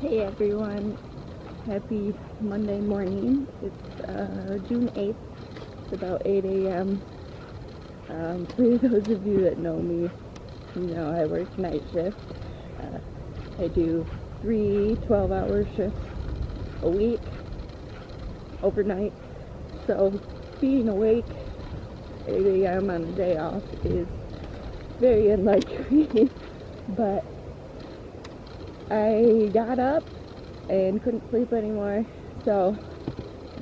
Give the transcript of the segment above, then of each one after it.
Hey everyone, happy Monday morning. It's June 8th. It's about 8 a.m. For those of you that know me, you know I work night shift. I do 3 12-hour shifts a week, overnight. So being awake 8 a.m. on a day off is very unlikely, but I got up and couldn't sleep anymore, so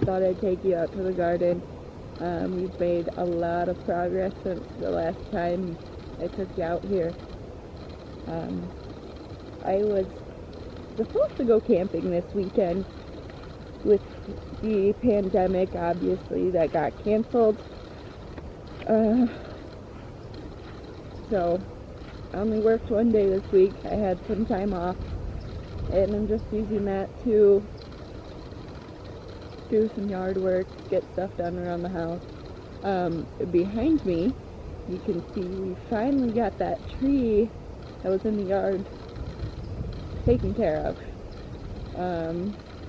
thought I'd take you out to the garden. We've made a lot of progress since the last time I took you out here. I was supposed to go camping this weekend. With the pandemic, obviously, that got canceled. So I only worked one day this week. I had some time off, and I'm just using that to do some yard work, get stuff done around the house. Behind me, you can see we finally got that tree that was in the yard taken care of.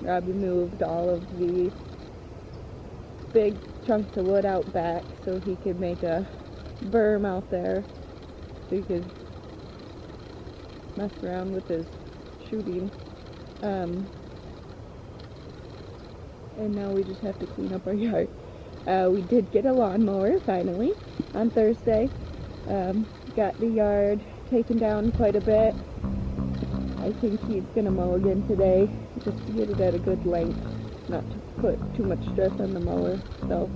Robbie moved all of the big chunks of wood out back so he could make a berm out there so he could mess around with his shooting. And now we just have to clean up our yard. We did get a lawnmower finally on Thursday. Got the yard taken down quite a bit. I think he's gonna mow again today just to get it at a good length, not to put too much stress on the mower. So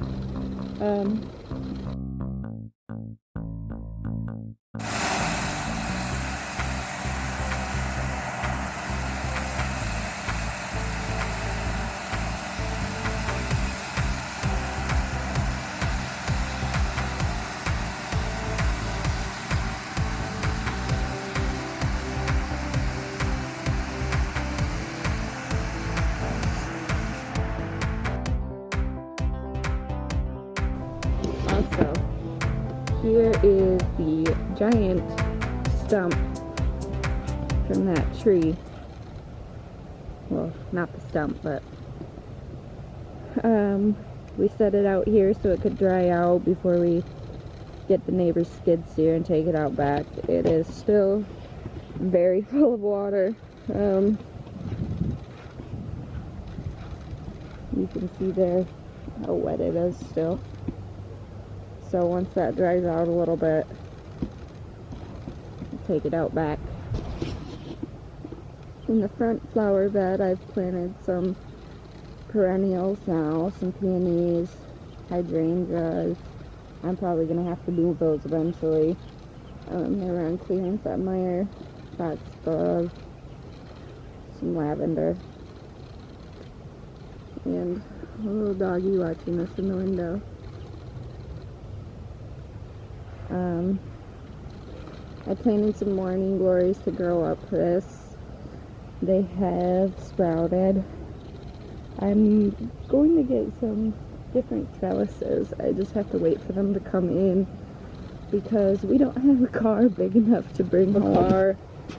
also, here is the giant stump from that tree. Well, not the stump, but we set it out here so it could dry out before we get the neighbor's skid steer and take it out back. It is still very full of water. You can see there how wet it is still. So once that dries out a little bit, I'll take it out back. In the front flower bed, I've planted some perennials now, some peonies, hydrangeas. I'm probably going to have to move those eventually. They were on clearance at Meijer. Foxglove, some lavender, and a little doggy watching us in the window. I planted some morning glories to grow up this. They have sprouted. I'm going to get some different trellises. I just have to wait for them to come in because we don't have a car big enough to bring home. Car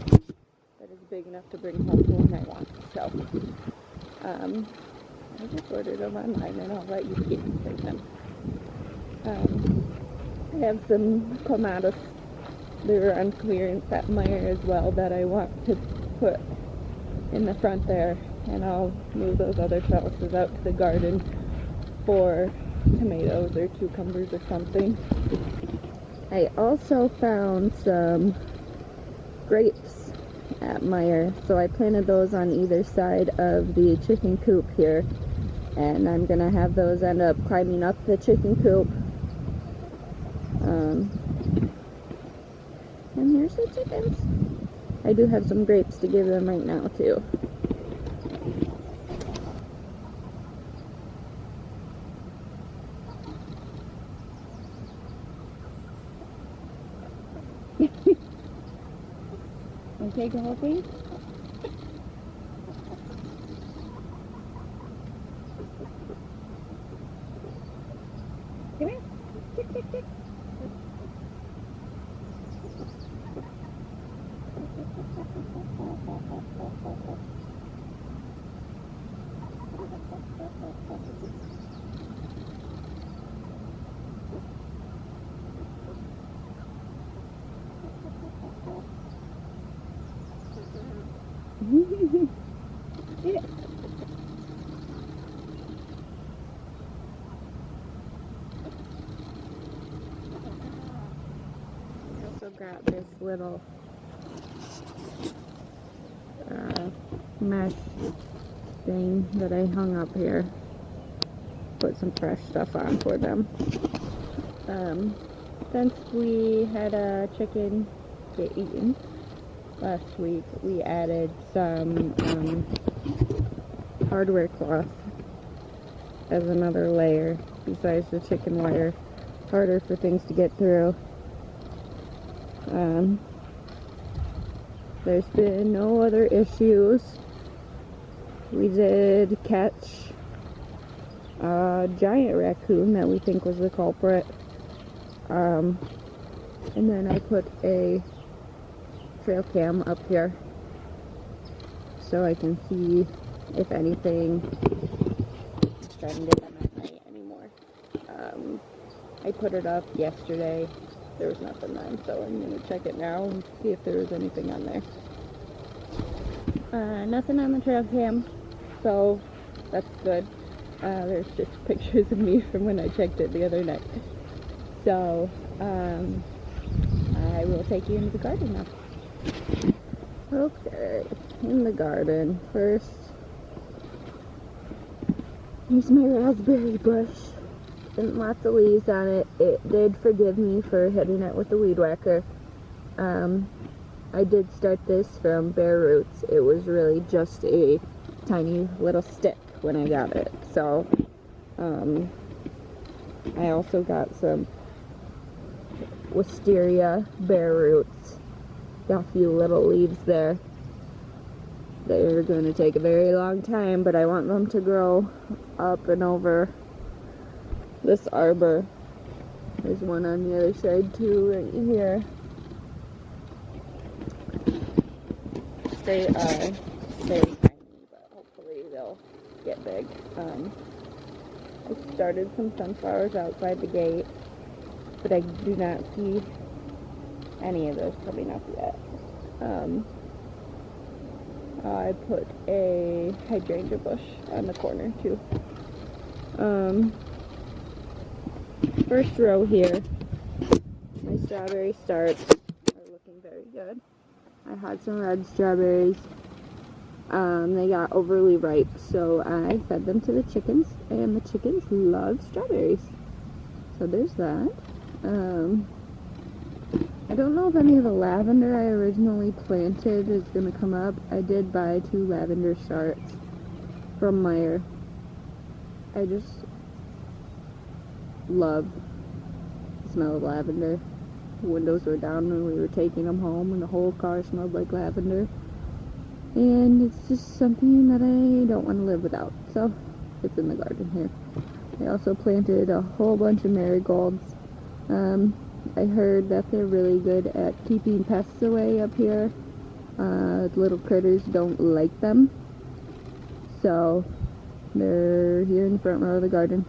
that is big enough to bring home when I want. So, I just ordered them online and I'll let you keep them. I have some clematis. They're on clearance at Meijer as well that I want to put in the front there, and I'll move those other trellises out to the garden for tomatoes or cucumbers or something. I also found some grapes at Meijer, so I planted those on either side of the chicken coop here, and I'm gonna have those end up climbing up the chicken coop. And here's the chickens. I do have some grapes to give them right now too. Want to take the whole thing? Come here. Tick, tick, tick. little mesh thing that I hung up here. Put some fresh stuff on for them. Since we had a chicken get eaten last week, we added some hardware cloth as another layer besides the chicken wire. Harder for things to get through. There's been no other issues. We did catch a giant raccoon that we think was the culprit. And then I put a trail cam up here so I can see if anything trended at night anymore. I put it up yesterday. There was nothing on, so I'm going to check it now and see if there was anything on there. Nothing on the trail cam, so that's good. There's just pictures of me from when I checked it the other night. So, I will take you into the garden now. Okay, in the garden. First, here's my raspberry bush. And lots of leaves on it. It did forgive me for hitting it with the weed whacker. I did start this from bare roots. It was really just a tiny little stick when I got it. So, I also got some wisteria bare roots. Got a few little leaves there. They're going to take a very long time, but I want them to grow up and over this arbor. There's one on the other side too, right here. They are very tiny, but hopefully they'll get big. I started some sunflowers outside the gate, but I do not see any of those coming up yet. I put a hydrangea bush on the corner too. First row here, my strawberry starts are looking very good. I had some red strawberries. They got overly ripe, so I fed them to the chickens, and the chickens love strawberries. So there's that. I don't know if any of the lavender I originally planted is going to come up. I did buy 2 lavender starts from Meijer. I just love the smell of lavender. The windows were down when we were taking them home, and the whole car smelled like lavender. And it's just something that I don't want to live without. So it's in the garden here. I also planted a whole bunch of marigolds. I heard that they're really good at keeping pests away up here. Little critters don't like them. So they're here in the front row of the garden.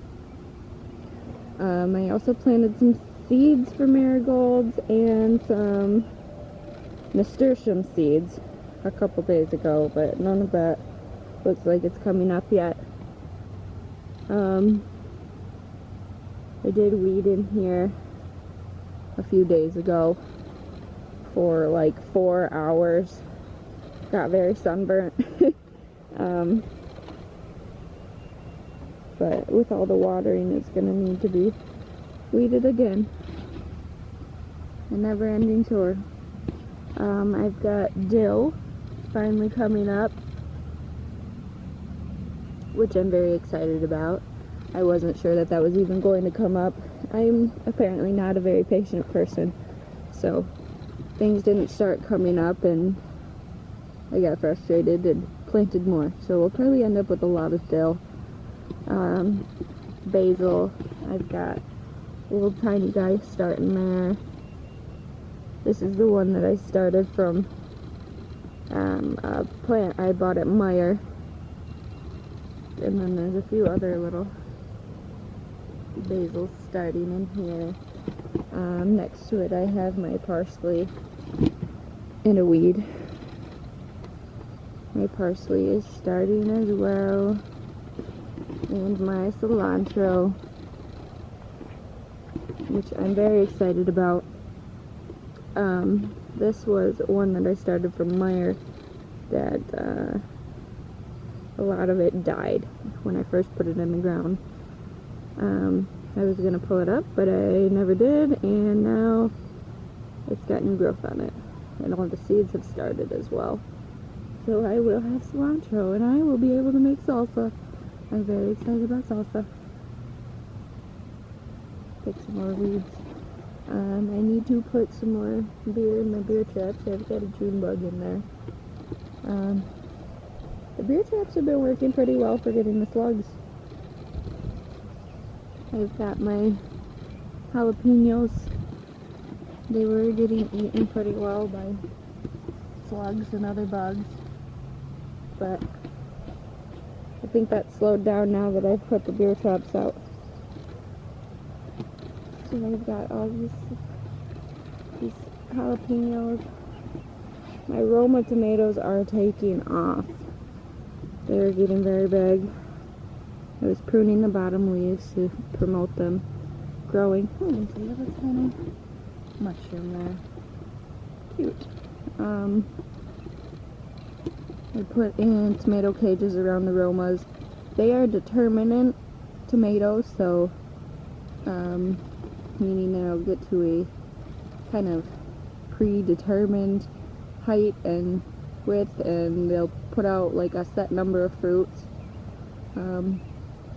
I also planted some seeds for marigolds and some nasturtium seeds a couple days ago, but none of that looks like it's coming up yet. I did weed in here a few days ago for like 4 hours. Got very sunburnt. But with all the watering, it's gonna need to be weeded again. A never-ending tour. I've got dill finally coming up, which I'm very excited about. I wasn't sure that that was even going to come up. I'm apparently not a very patient person, so things didn't start coming up and I got frustrated and planted more. So we'll probably end up with a lot of dill. Basil, I've got a little tiny guy starting there. This is the one that I started from a plant I bought at Meijer. And then there's a few other little basils starting in here. Next to it I have my parsley and a weed. My parsley is starting as well. And my cilantro, which I'm very excited about. This was one that I started from Meyer that a lot of it died when I first put it in the ground. I was going to pull it up, but I never did, and now it's got new growth on it. And all the seeds have started as well. So I will have cilantro, and I will be able to make salsa. I'm very excited about salsa. Pick some more weeds. I need to put some more beer in my beer traps. I've got a June bug in there. The beer traps have been working pretty well for getting the slugs. I've got my jalapenos. They were getting eaten pretty well by slugs and other bugs, but I think that slowed down now that I've put the beer traps out. So I've got all these jalapenos. My Roma tomatoes are taking off. They're getting very big. I was pruning the bottom leaves to promote them growing. Oh, there's a little tiny mushroom there. Cute. I put in tomato cages around the Romas. They are determinate tomatoes, so meaning they'll get to a kind of predetermined height and width, and they'll put out like a set number of fruits.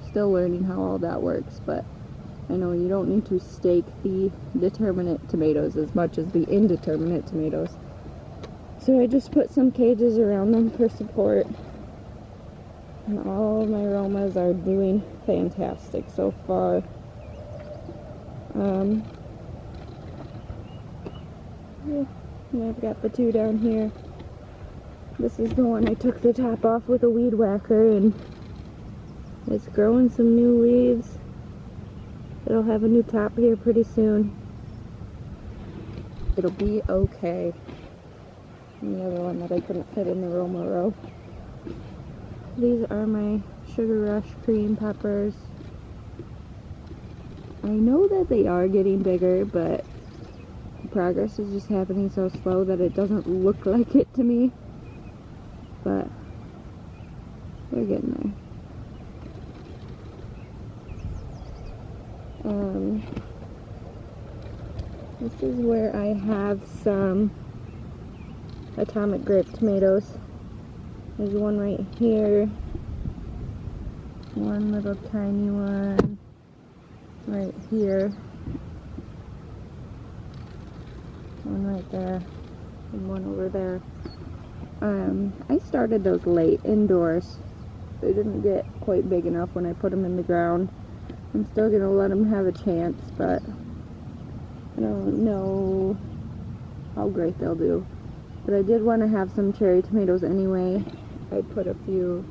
Still learning how all that works, but I know you don't need to stake the determinate tomatoes as much as the indeterminate tomatoes. So I just put some cages around them for support, and all of my Romas are doing fantastic so far. Yeah, and I've got the two down here. This is the one I took the top off with a weed whacker, and it's growing some new leaves. It'll have a new top here pretty soon. It'll be okay. And the other one that I couldn't fit in the Roma row. These are my Sugar Rush green peppers. I know that they are getting bigger, but the progress is just happening so slow that it doesn't look like it to me. But they're getting there. This is where I have some atomic grape tomatoes. There's one right here, one little tiny one right here, one right there, and one over there. I started those late indoors. They didn't get quite big enough when I put them in the ground. I'm still gonna let them have a chance, but I don't know how great they'll do. But I did want to have some cherry tomatoes anyway. I put a few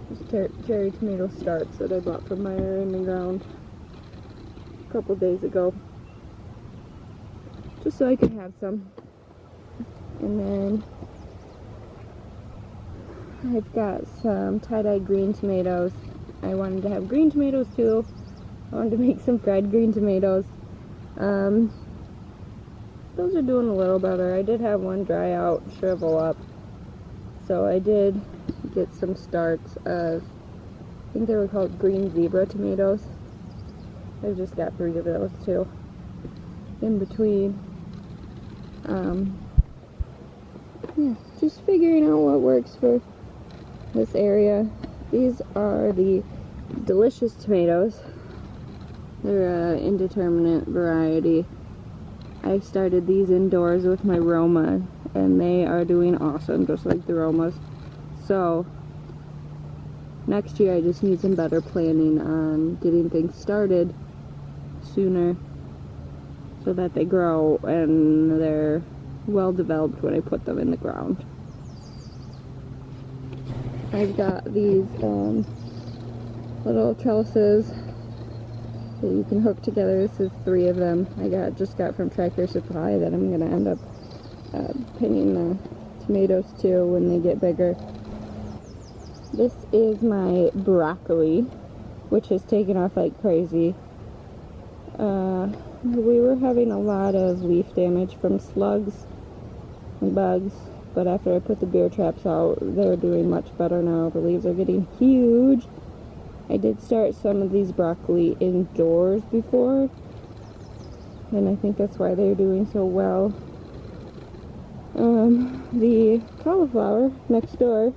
just cherry tomato starts that I bought from Meyer in the ground a couple days ago, just so I could have some. And then I've got some tie-dye green tomatoes. I wanted to have green tomatoes too. I wanted to make some fried green tomatoes. Those are doing a little better. I did have one dry out, shrivel up. So I did get some starts of, I think they were called green zebra tomatoes. I've just got 3 of those too in between. Yeah, just figuring out what works for this area. These are the delicious tomatoes. They're an indeterminate variety. I started these indoors with my Roma, and they are doing awesome, just like the Romas. So next year I just need some better planning on getting things started sooner so that they grow and they're well developed when I put them in the ground. I've got these little trellises that you can hook together. This is 3 of them I just got from Tractor Supply that I'm gonna end up pinning the tomatoes to when they get bigger. This is my broccoli, which has taken off like crazy. We were having a lot of leaf damage from slugs bugs. But after I put the beer traps out, they're doing much better now. The leaves are getting huge. I did start some of these broccoli indoors before, and I think that's why they're doing so well. The cauliflower next door,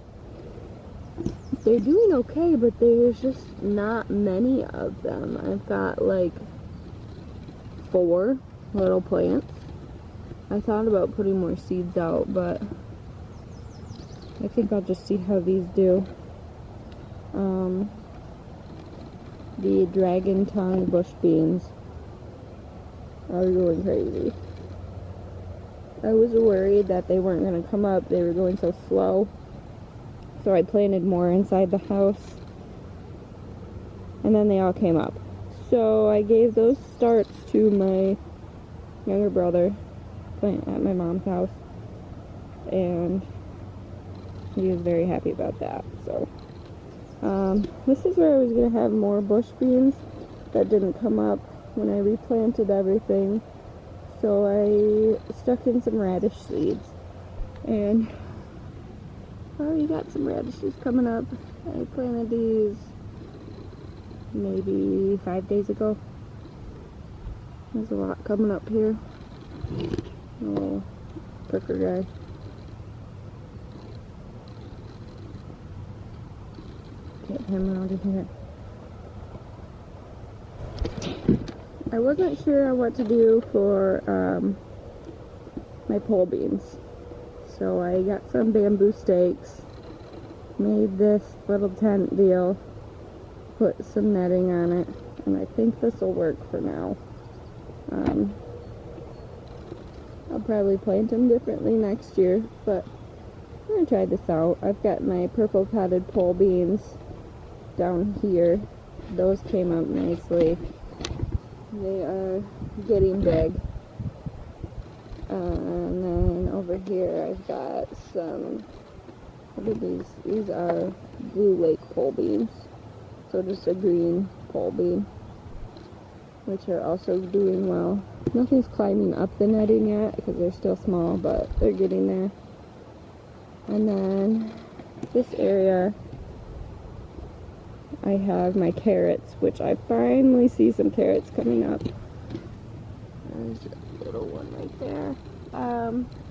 they're doing okay, but there's just not many of them. I've got like 4 little plants. I thought about putting more seeds out, but I think I'll just see how these do. The dragon tongue bush beans are going crazy. I was worried that they weren't going to come up. They were going so slow. So I planted more inside the house. And then they all came up. So I gave those starts to my younger brother at my mom's house. And he was very happy about that. So this is where I was going to have more bush beans that didn't come up when I replanted everything. So I stuck in some radish seeds, and I already got some radishes coming up. I planted these maybe 5 days ago. There's a lot coming up here. Oh, pricker guy. Get him out of here. I wasn't sure what to do for my pole beans, so I got some bamboo stakes, made this little tent deal, put some netting on it, and I think this will work for now. I'll probably plant them differently next year, but I'm going to try this out. I've got my purple potted pole beans down here. Those came out nicely. They are getting big. And then over here I've got some, what are these? These are Blue Lake pole beans. So just a green pole bean, which are also doing well. Nothing's climbing up the netting yet because they're still small, but they're getting there. And then this area I have my carrots, which I finally see some carrots coming up. There's a little one right there.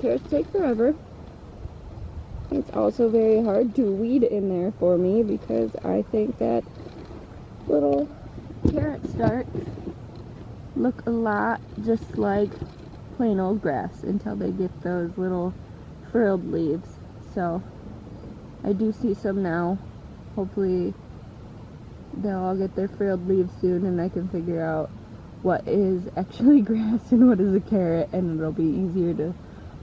Carrots take forever. It's also very hard to weed in there for me because I think that little carrot starts look a lot just like plain old grass until they get those little frilled leaves. So I do see some now. Hopefully they'll all get their frilled leaves soon and I can figure out what is actually grass and what is a carrot, and it'll be easier to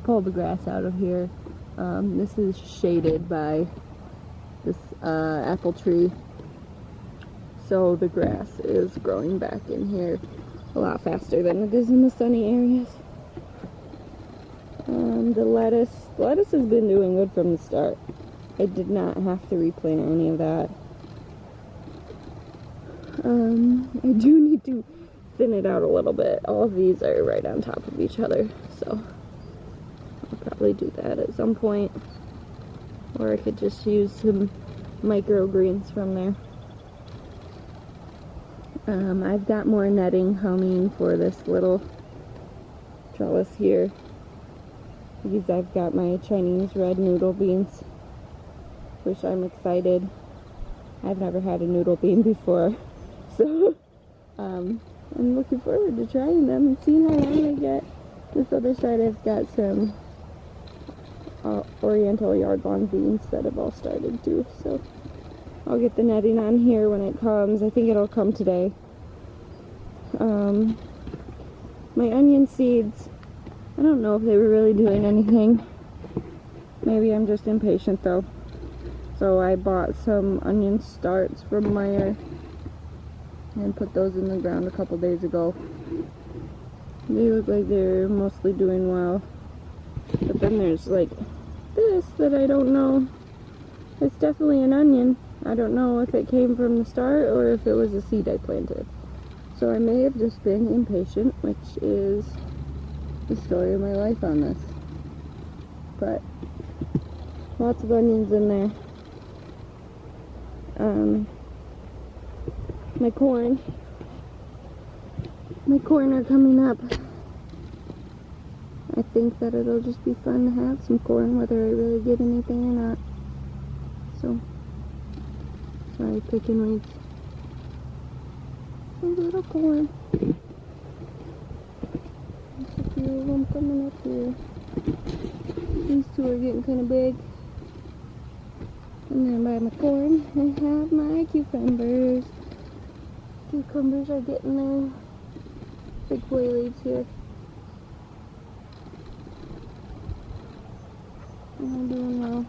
pull the grass out of here. This is shaded by this apple tree, so the grass is growing back in here a lot faster than it is in the sunny areas. The lettuce has been doing good from the start. I did not have to replant any of that. I do need to thin it out a little bit. All of these are right on top of each other, so I'll probably do that at some point. Or I could just use some microgreens from there. I've got more netting coming for this little trellis here. These I've got my Chinese red noodle beans, which I'm excited. I've never had a noodle bean before, so I'm looking forward to trying them and seeing how long they get. This other side I've got some Oriental yard lawn beans that have all started too, so I'll get the netting on here when it comes. I think it'll come today. My onion seeds, I don't know if they were really doing anything. Maybe I'm just impatient though. So I bought some onion starts from Meijer and put those in the ground a couple days ago. They look like they're mostly doing well. But then there's like this that I don't know. It's definitely an onion. I don't know if it came from the start or if it was a seed I planted. So I may have just been impatient, which is the story of my life on this. but lots of onions in there. My corn are coming up. I think that it'll just be fun to have some corn, whether I really get anything or not. So, sorry, picking weeds. A little corn. There's a few of them coming up here. These two are getting kind of big. And then by my corn, I have my cucumbers. Cucumbers are getting their big boy leaves here. And they're doing well.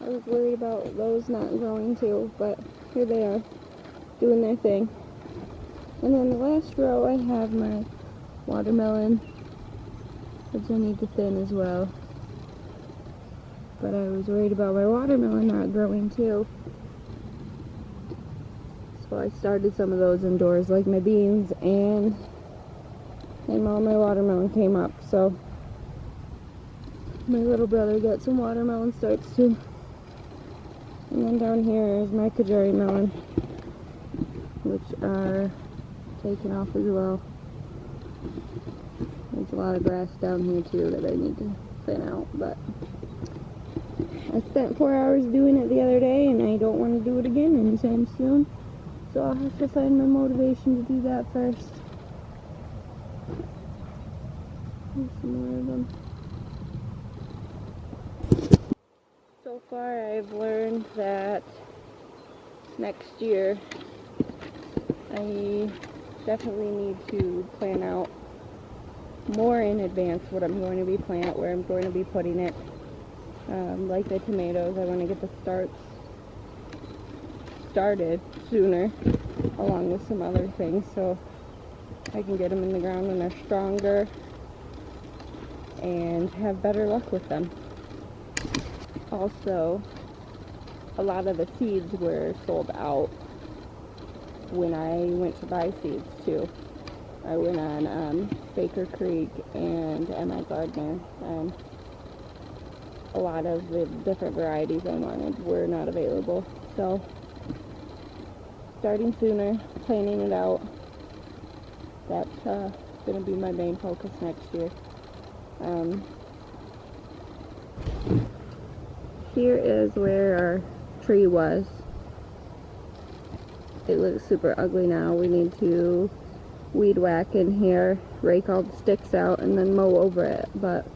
I was worried about those not growing too, but here they are, doing their thing. And then the last row I have my watermelon, which I need to thin as well. But I was worried about my watermelon not growing too. So I started some of those indoors, like my beans, and all my watermelon came up. So my little brother got some watermelon starts too. And then down here is my Kajari melon, which are taking off as well. There's a lot of grass down here too that I need to thin out, but I spent 4 hours doing it the other day, and I don't want to do it again anytime soon. So I'll have to find my motivation to do that first. There's some more of them. So far I've learned that next year I definitely need to plan out more in advance what I'm going to be planting, where I'm going to be putting it. Like the tomatoes, I want to get the started sooner, along with some other things, so I can get them in the ground when they're stronger and have better luck with them. Also, a lot of the seeds were sold out when I went to buy seeds too. I went on Baker Creek and M.I. Gardner, and a lot of the different varieties I wanted were not available. So, starting sooner, planning it out, that's going to be my main focus next year. Here is where our tree was. It looks super ugly now. We need to weed whack in here, rake all the sticks out, and then mow over it. But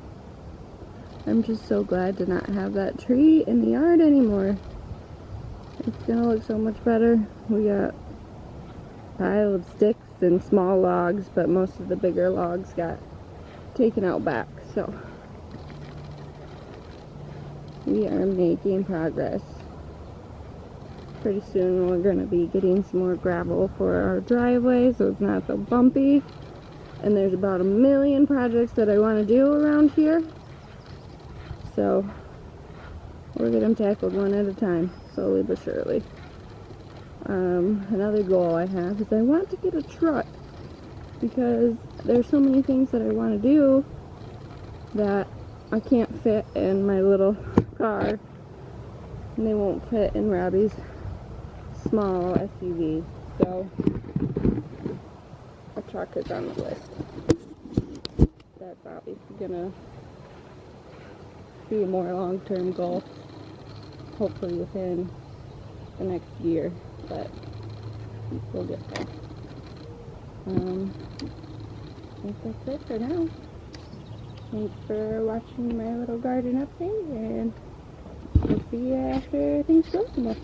I'm just so glad to not have that tree in the yard anymore. It's gonna look so much better. We got a pile of sticks and small logs, but most of the bigger logs got taken out back, so we are making progress. Pretty soon we're going to be getting some more gravel for our driveway so it's not so bumpy. And there's about 1 million projects that I want to do around here. So we'll get them tackled one at a time, slowly but surely. Another goal I have is I want to get a truck, because there's so many things that I want to do that I can't fit in my little car, and they won't fit in Robbie's small SUV. So a truck is on the list. That's obviously gonna be a more long-term goal, hopefully within the next year, but we'll get there. I think that's it for now. Thanks for watching my little garden update, and we'll see you after things go some more.